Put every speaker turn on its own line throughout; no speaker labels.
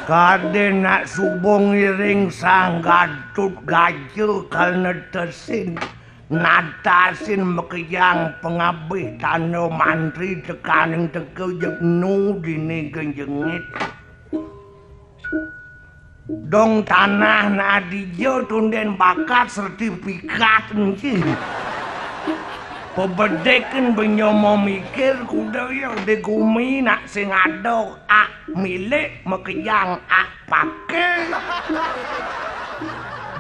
Kade nak subong iring sang gadut gajul kal netesin natasin mekeyang pengabih tano mantri tekaning tekel jegnu dini genjengit dong tanah na dijo tunden bakat sertifikat nci pebedeken benyomo mikir kuda ya de gumi nak sing ado ak milik mekeyang ak pake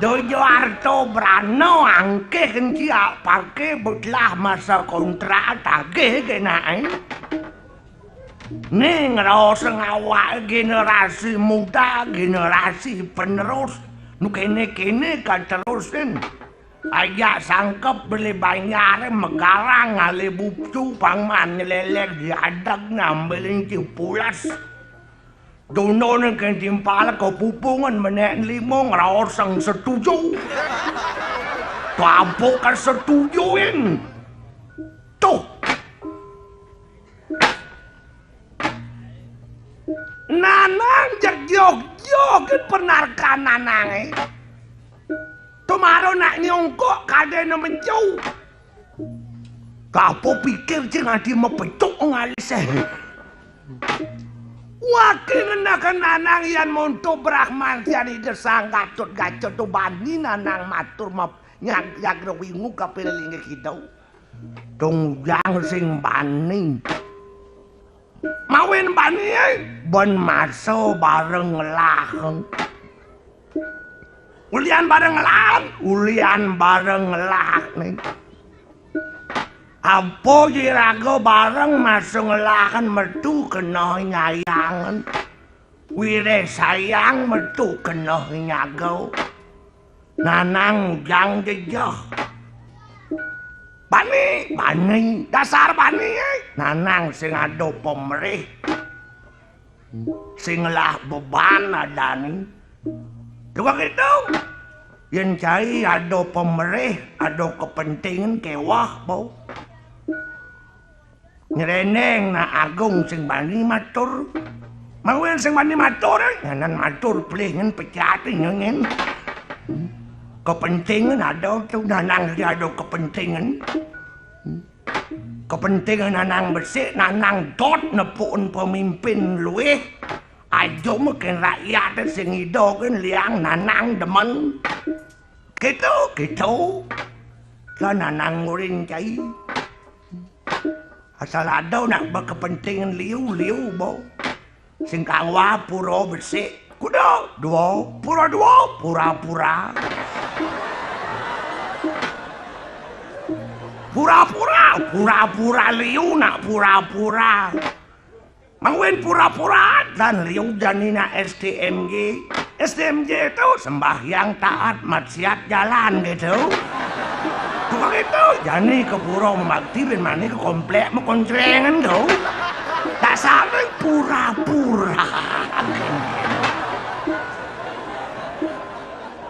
dojo arto brano angke kenci ak pake betlah masa kontrak tagih kenai ning rasa ngawak generasi muda generasi penerus nu kene-kene kan terusin ayak sangkep beli banyak megarang ale bupcu pangman lelek diadak ngambilin cipulas dono nang kentimpala ko pupungan menek limong raosang setuju tampuk kan setujuin tuh nanang jak jog penarkan nanang Tomaro nak nyongkok kade na menjauh. Kapo pikir cing adi mepecuk ngaliseh. Wakin nakan nanang yan monto brahman yan idesang gatot gacot to bani nanang matur map nyag rawingu kapililinge kidaw. Tungjang sing bani. Mawin bani bon maso bareng laheng. Ulian bareng lah nih. Apo jirago bareng masuk ngelakan metu kena nyayangan. Wire sayang metu kena nyago. Nanang jang jejoh. Bani, dasar bani nanang sing ado pemerih. Sing lah beban adani. Juga gitu. Yang cai ada pemerih, ada kepentingan kewah bau. Nyereneng na agung sing bani matur. Mawin sing bani matur, nganan matur pelingan pecati nyengen. Kepentingan ada tuh nanang dia ada kepentingan. Kepentingan nanang bersih, nanang dot nepun pemimpin luih. Ajo mungkin rakyat sing ido kan liang nanang demen. Gitu. Kan nanang ngurin cai. Asal ada nak berkepentingan liu bo. Sing kangwa pura bersih. Kuda pura-pura. Pura-pura liu nak pura-pura. Mangwin pura-pura dan liu janina STMG. STMG itu sembahyang taat maksiat jalan gitu. Tukang itu jani ke pura membakti dan mani ke komplek mekoncrengan tuh. Tak sampai pura-pura.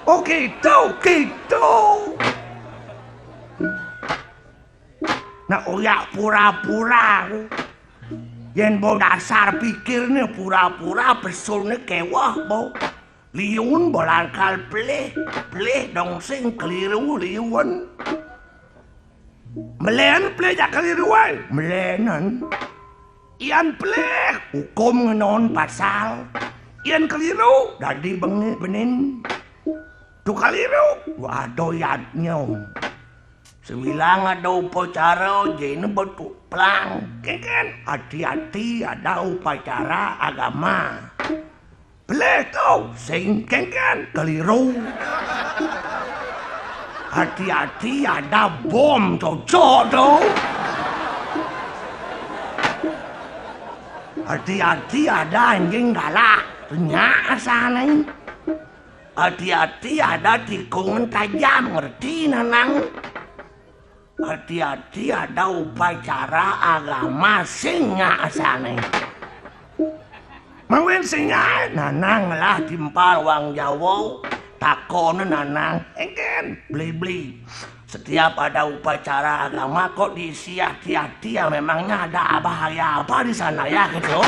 Oh gitu. Nah uyak pura-pura. Yen bo dasar pikirnya pura-pura besulnya kewah bo. Liun bolangkal pelih dong sing keliru liun. Melen pelih jak keliruan. Melenan. Ian pelih hukum ngenon pasal. Ian keliru dadi benin. Tu keliru waduh yadnya. Sembilang ada upacara jene betul pelang. Kan hati-hati ada upacara agama. Boleh tau sing kan keliru. Hati-hati ada bom cocok tau. Hati-hati ada anjing galak. Ternyata sana. Hati-hati ada tikungan tajam. Ngerti nanang? Hati-hati ada upacara agama singa sana. Mawin singa nanang lah timpal wang Jawa. Takon nanang engken beli-beli. Setiap ada upacara agama kok diisi hati-hati ya memangnya ada bahaya apa di sana ya gitu.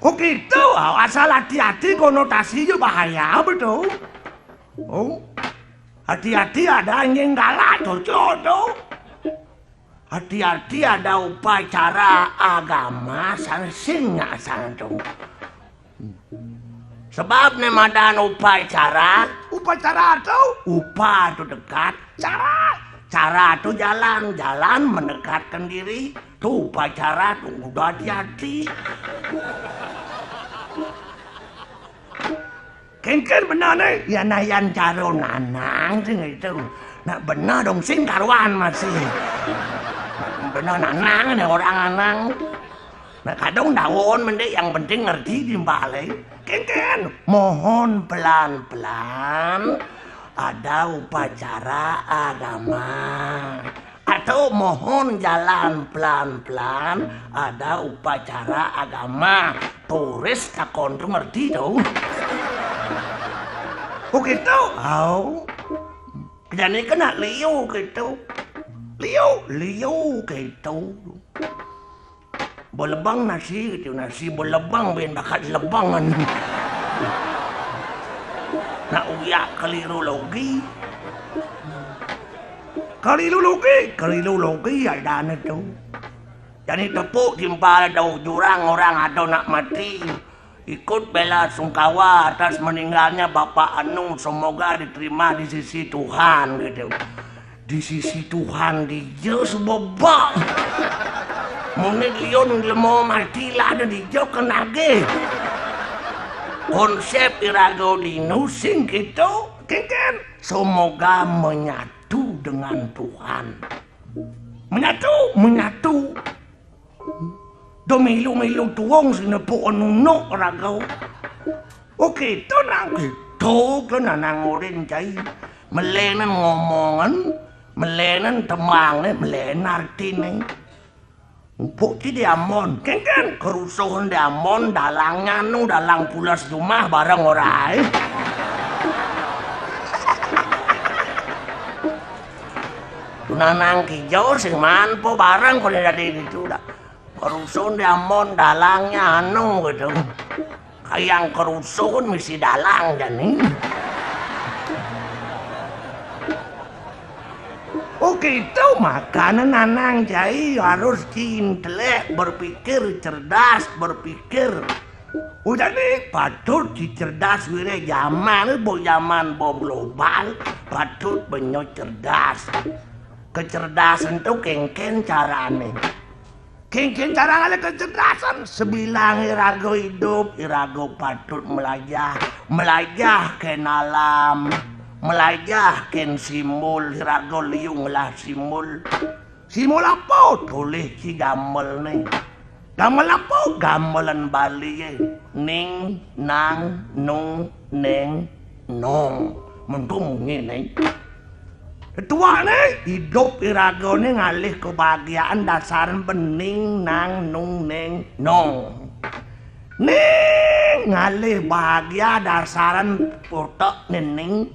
Oh gitu, asal hati-hati konotasinya bahaya betul. Oh, hati-hati ada anjing galak tuh. Hati-hati ada upacara agama sing asal tuh. Sebab nemadan upacara tuh upa tuh dekat, cara tuh jalan mendekatkan diri, tuh upacara tuh udah hati-hati. Kan benar nih, ya nayan caro nanang sih itu. Nah benar dong sing karuan masih. Benar nanang nih orang anang. Nah kadang daun mendek yang penting ngerti di balik. Kan mohon pelan-pelan ada upacara agama. Atau mohon jalan pelan-pelan ada upacara agama. Turis takon tuh ngerti dong. Oh gitu? Oh. Jadi kena liu gitu. Liu gitu. Bolebang nasi gitu, nasi bolebang ben bakat lebangan. Nak uyak keliru logi. Keliru logi ada itu. Jadi tepuk timpal ada jurang orang ada nak mati. Ikut bela sungkawa atas meninggalnya Bapak Anu, semoga diterima di sisi Tuhan gitu. Di sisi Tuhan dia sebobak. Mungkin dia mau mati lah dan dia kenage. Konsep irago dinusing gitu, kan? Semoga menyatu dengan Tuhan. Menyatu. Domilu tuong sinepo nunok ragaw. Oke, ito na ito na nangurin chay. Melenan ngomongan, melenan temang, melenan artin. Pukti di amon, kan kerusuhan di amon, dalangnya dalang pulas rumah bareng orai. Tunanang kijau sing manpo bareng ko dari itu dah. Kerusuhan di amon dalangnya gitu. Kayang kerusuhan misi dalang jani. Oke itu makanan nanang jai harus intelek, berpikir cerdas, berpikir. Udah nih patut dicerdas wire zaman global, patut banyak cerdas. Kecerdasan tuh kengken carane. Kengken cara ngale kecerdasan sebilang irago hidup, irago patut melajah ken alam, melajah ken simul, irago liung lah simul. Simul apa? Tulis si gamel nih. Gamel apa? Gamelan Bali ye. Ning, nang, nung, neng, nong. Mentung ngene. Tua nih, hidup irago nih ngalih kebahagiaan dasaran bening, nang, nung, neng, nong. Ning ngalih bahagia dasaran otak nening.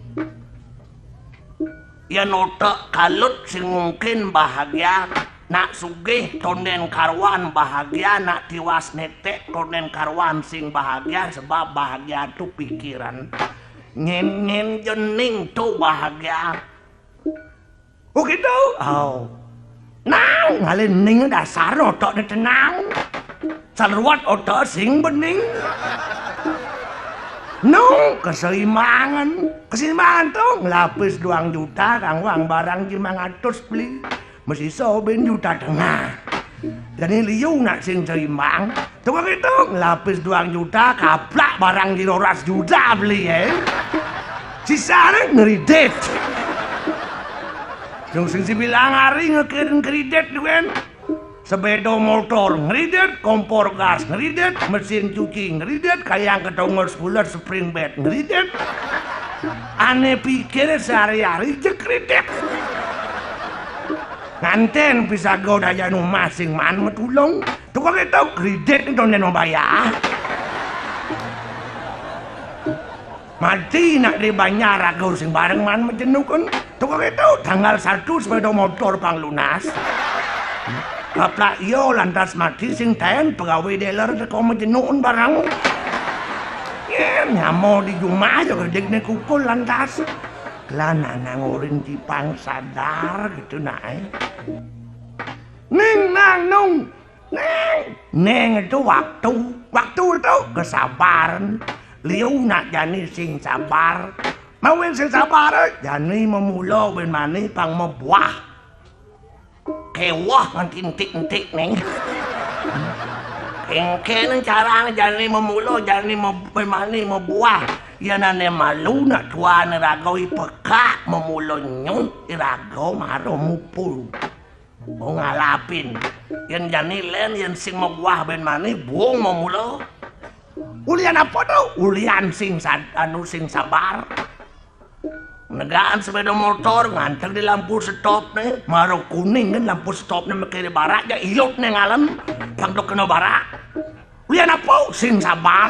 Ya otak kalut sing mungkin bahagia. Nak sugih tonden karwan bahagia, nak tiwas netek tonden karwan sing bahagia. Sebab bahagia tu pikiran. Nyen jening tu bahagia. Oh gitu? Oh. Nang ngalin ning dasar otak ni tenang. Saluat otak sing bening. No, keseimbangan tuh ngelapis 2 juta kang uang barang 500 beli. Mesti soben juta tengah. Jadi liu nak sing seimbang. Tuh gitu ngelapis 2 juta kaplak barang 200 juta beli ya. Sisanya ngeridet. Yang sing bilang hari ngekirim kredit kan. Sepeda motor ngeridet, kompor gas ngeridet, mesin cuci ngeridet, kayang ketongol sebulan spring bed ngeridet. Aneh pikir sehari-hari je kredit. Nganten bisa godaya nu masing man metulong. Tuh kok itu kredit itu neno bayar. Mati nak dibayar aku sing bareng man menjenukun. Tuh kok itu tanggal 1 sepeda motor pang lunas. Kaplak yo lantas mati sing ten pegawai dealer teko menjenuun barang. Nyamo di rumah aja gede nih kukul lantas. Lan nangorin Cipang sadar gitu naik. Neng nang nung. Neng itu waktu itu kesabaran. Liu nak jani sing sabar. Mawin sing sabar jani memulo ben mani pang mebuah. Kewah nganti-entik neng. Kengken caranya jani memulo jani memani mebuah. Yan ane malu nak tua nerago ipeka memulo nyung irago maro mupul. O ngalapin. Yan jani len yan sing mebuah ben mani buong memulo. Ulian apa tuh? Ulian sing sabar. Negaan sepeda motor nganteng di lampu stop nih. Maro kuning kan lampu stop nih makiri barak ya iyot nih ngalam. Pangdok kena barak. Ulian apa? Sing sabar.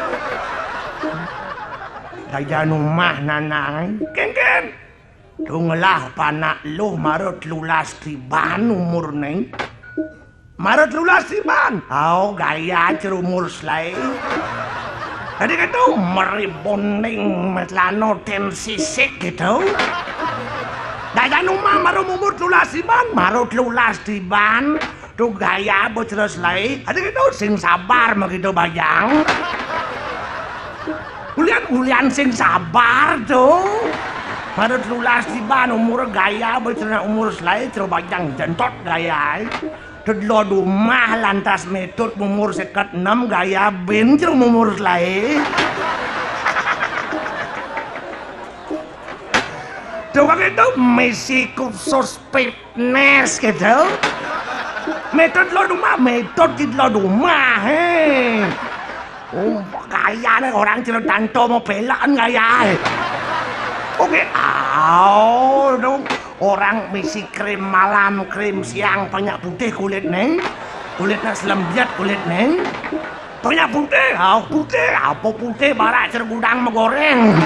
Daya rumah nanay. Ken. Tunglah panak lu marot lulas tiban umur neng. Marot lulas tiban. Oh gaya cerumur selai. Tadi gitu meribonding metlano tensi sik gitu. Daya rumah marot umur lulas tiban. Marot lulas tiban. Tuh gaya bocor selai. Tadi gitu sing sabar begitu bayang. Ulian sing sabar tuh. Marut lulas tiban umur gaya bercerna umur selai coba yang jentot gaya. Tudlo rumah lantas metode umur sekat 6 gaya bencer umur selai. Coba gitu misi khusus fitness gitu. Metode lo rumah metode lo rumah hei. Oh, kaya nih orang cerita mau belaan gaya. Oke, dong. Orang misi krim malam, krim siang, banyak putih kulit neng. Kulitnya selembiat kulit neng. Banyak putih, putih. Apa putih barak cergudang menggoreng.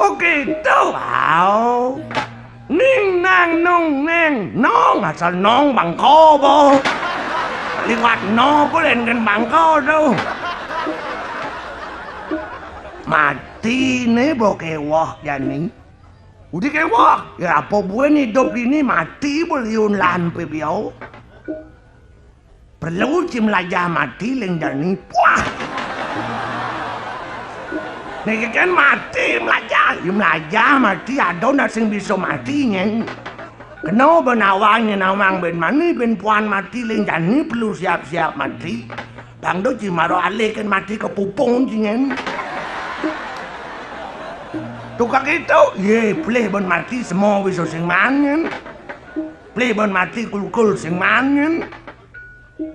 Oke, tuh. Ning nang nung neng nong asal nong bangko bo liwat no kulen kan bangko tuh mati nih bo kewah jani udah kewah ya apa buan hidup ini mati beliun lampe biau perlu cim lajah mati leng jani wah nih kan mati melajah mati ada nasing bisa mati nyeng. Kenapa nawangnya nawang ben mani ben puan mati leng jani perlu siap-siap mati. Bang do cimaro alih kan mati kepupung nyeng. Tukak itu, ye pleh ben mati semua bisa sing mangen. Pleh ben mati kul-kul sing mangen.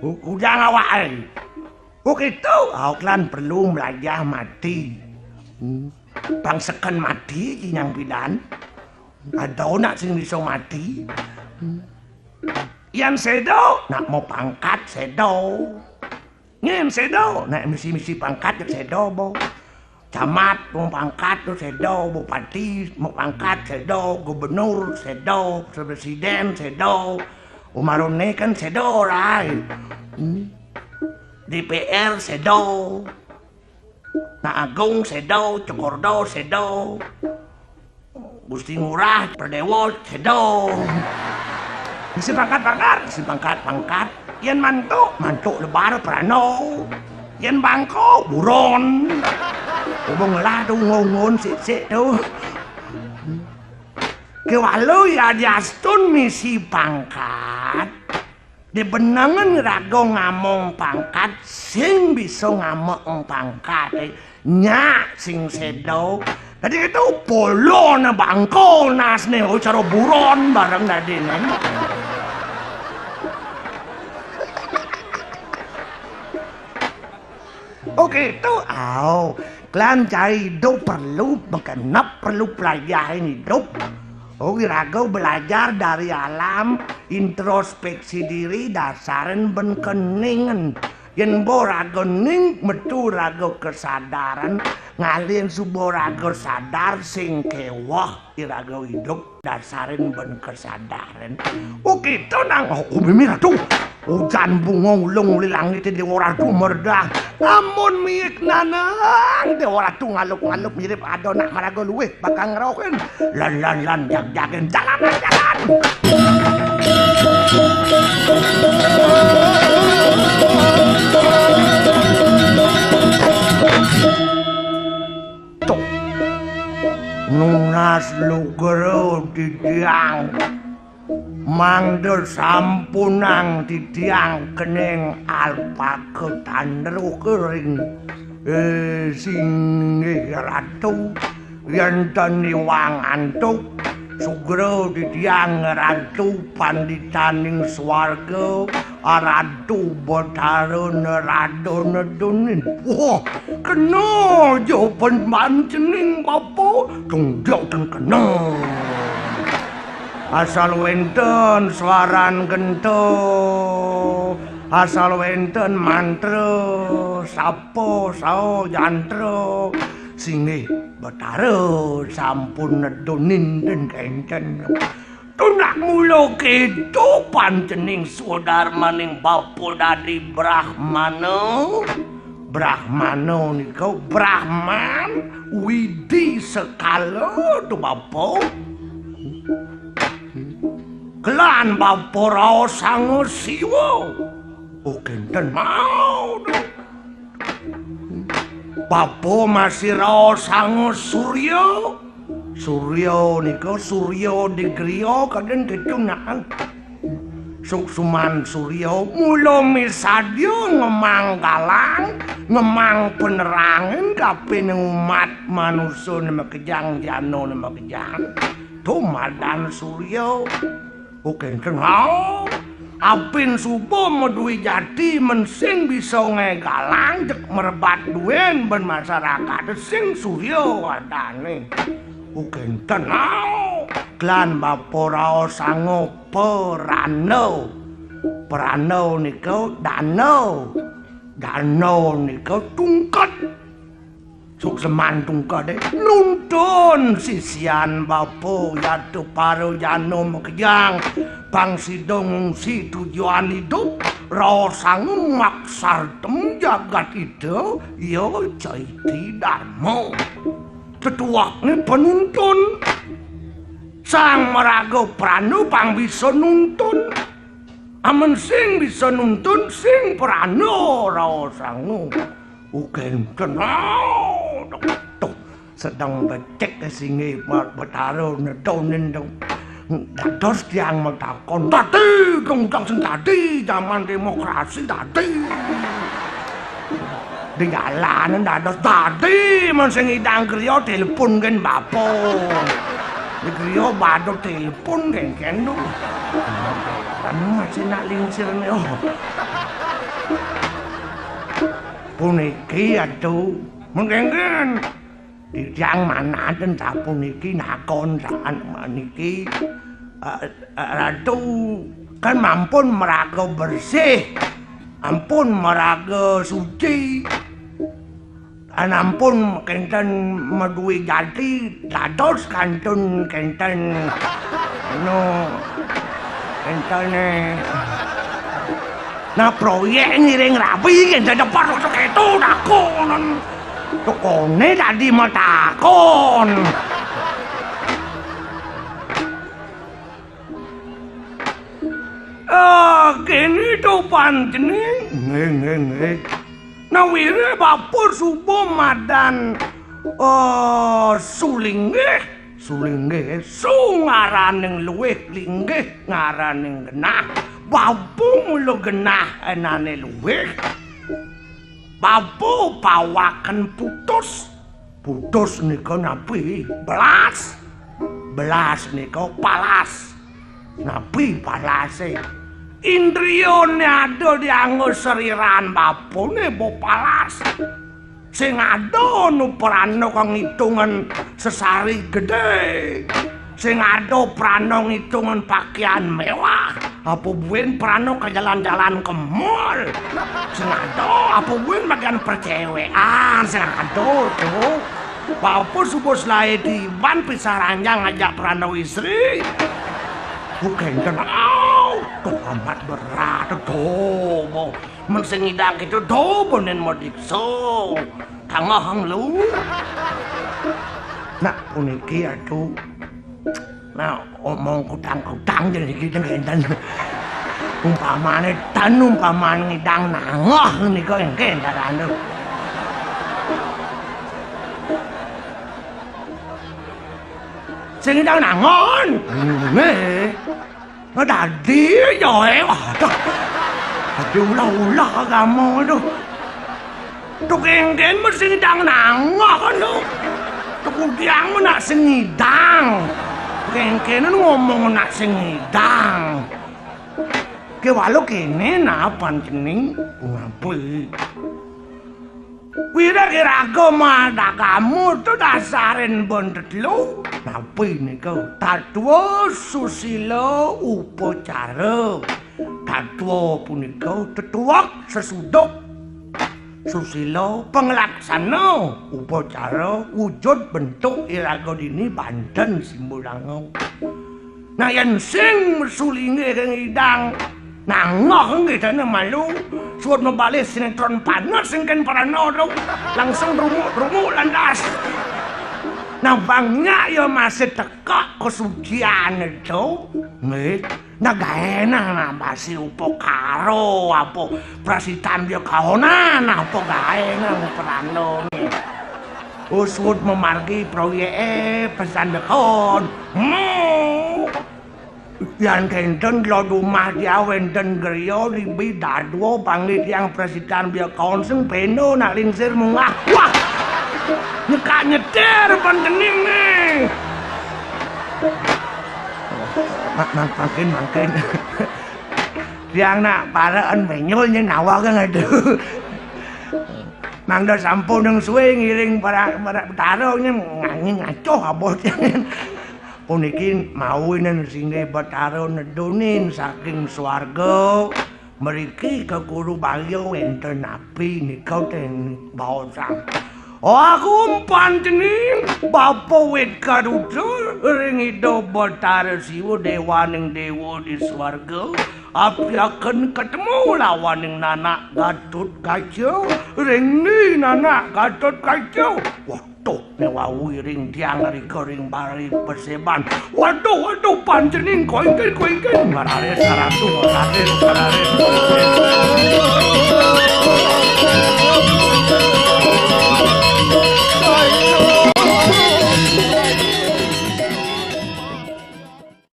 Ujang awak. Oke itu, awaklan perlu melajah mati. Bangsakan mati yang bidan ada nak sing bisa mati yang sedo nak mau pangkat sedo ngem sedo nak misi pangkat sedo bo camat mau pangkat sedo bupati mau pangkat sedo gubernur sedo presiden sedo umarone kan sedo right DPR sedo Na Agung sedo, Cokordo sedo, Gusti Ngurah, Perdewo sedo. Si pangkat. Yan mantu lebar prano. Yan bangko buron. Ubong lah tu ngongon sik tu. Kewalau ya diastun misi pangkat. Di benangan rago ngamong pangkat sing bisa ngamong pangkat nyak sing sedo tadi itu polo na bangko nas nih cara buron bareng tadi nih oke itu klan cari hidup perlu mengenap perlu pelajaran hidup. Oh, rago belajar dari alam, introspeksi diri, dasaran ben keningan. Yen bo rago ning, metu rago kesadaran, ngalin subaraga sadar sing kewah iraga hidup dasarin ben kesadaran. Oh kita nang mimi ratu. Hujan bunga ulung uli langit di waratu merdah. Amun miik nanang di waratu ngalup-ngalup mirip adonak maraga luweh bakal ngerokin. Lan jag-jagen jalan. Tuh nunas lugero didiang mangder sampunang didiang kening alpaketan kering singgih ratu yen niwangan tuk sugro didiang ratu panditaning swarga ratu Bathara Narada Dunin. Wah, kena jawaban mancening bapa tunggu kena. Asal wenten swaran gento, asal wenten mantra sapa sao yantra singgih Bathara sampun nedunin den kenten. Tunak mula kedo pancening swadarmaning bapa dadi Brahmana. Brahmana nika Brahman widi sekala tu bapa. Kelan bapa Raos Sang Siwa. Oh kenten mau. Bapa masih Raos Sang Surya. Surya nika Surya digriya kadang kecunakan. Suksuman Surya mula misadya ngemang galang, ngemang penerangan kaping umat manusia nemekejang jano nemekejang. Tumadan Surya. Oke, kenal. Apin subuh medui jati mensing bisa ngegalang jek merebat duen ben masyarakat sing Surya wadane. Oke, kenal. Klan bapa Raos Sang Prana. Prana nika danau. Danau nika tungkat. Sukseman tungkat nuntun sisian bapa yatu paro jano mekejang bangsidong si tujuan hidup Raos Sang maksartem jagat itu ya Caiti Dharma. Tetuaknya penuntun Sang Maraga Prana pang bisa nuntun. Amen sing bisa nuntun sing Prana Raos Sang. Uken kenal. Tuh sedang becek singi Bathara nedonin dong. Dados tiang mentakon tadi kengkang sing tadi zaman demokrasi tadi. Di jalanan dados tadi men sing idang kriya telepon kan bapa. Di kriya badhe telepon kan lho. Kamu masih nak lingsir nih. Puniki aduh mengengken dijang manaten sapuniki nakon saan maniki ratu kan mampun meraga bersih ampun meraga suci ampun kenten medui jati dados kantun kenten no kentene nah proyek ngiring rapi kan jadi parok itu takon tukone tadi mau takon kini tuh pancene nge nah wire bapur subuh madan sulinggih ngaraning luwih linggih ngaraning genah babu lo genah enane luwih babu pawaken putus nika napi belas nika palas napi palase indriyane ada dianggo seriran babune bo palas sing ada nu Prana kang ngitungan sesari gede sing ado prano ngitungan pakaian mewah apa buin prano ke jalan-jalan ke mall sing ado apa buin bagian percewean sing ado tuh apa subos lae di ban pisah ranjang ngajak prano istri bukan tenang tuh amat berat tuh mau mensengidang itu tuh bonen mau dikso tangahang lu nak puniki aduh nah omong kutang-kutang jadi gitu ngenten umpamane tan umpamane ngidang nangoh niku engke ndarane sing ngidang nangon dadi yo waduh aduh ulah kamu aduh tuh engken mesti ngidang nangoh lho kemudian nak sengidang kengkenan ngomong nak sengidang ke walau kene napan cening ngapain kira-kira ada kamu tuh dasarin bondet lo ngapain kau tatwa susilo upacara tatwa punika tetuak sesudok susilo penglaksana upacara wujud bentuk iraga dini Banten Simbolangau. Nah yang sing mesulinge kang idang nangoh nggih dene malu suwun mebalik sinetron panas sing kan parano langsung rumuk landas. Nah bangnya ya masih tekak kesucian itu nggih nah gak enak nah basi upo karo apa prasitan dia kaonan apa gak enak perano usut memargi proyek pesan dekon yang kenten lo rumah dia wenten gerio libi dadwo panglit yang prasitan dia kaon sing peno nak lingsir mungah wah nyekak nyetir pantening nih makin yang nak paraan menyolnya nawa kan aduh mangda sampun yang suwe ngiring para tarungnya ngaco abotnya puniki mauin sini bataro nedunin saking swarga mriki ke guru bagyo enten api nikau ten bawasang aku pantening bapa wit karudo ring ido batara siwa dewaning dewa di swarga api akan ketemu lawaning nanak Gatot Kaca ring ni nanak Gatot Kaca waduh newawi ring tiang ring bari perseban waduh pantening koingken ngarares karatu ngarares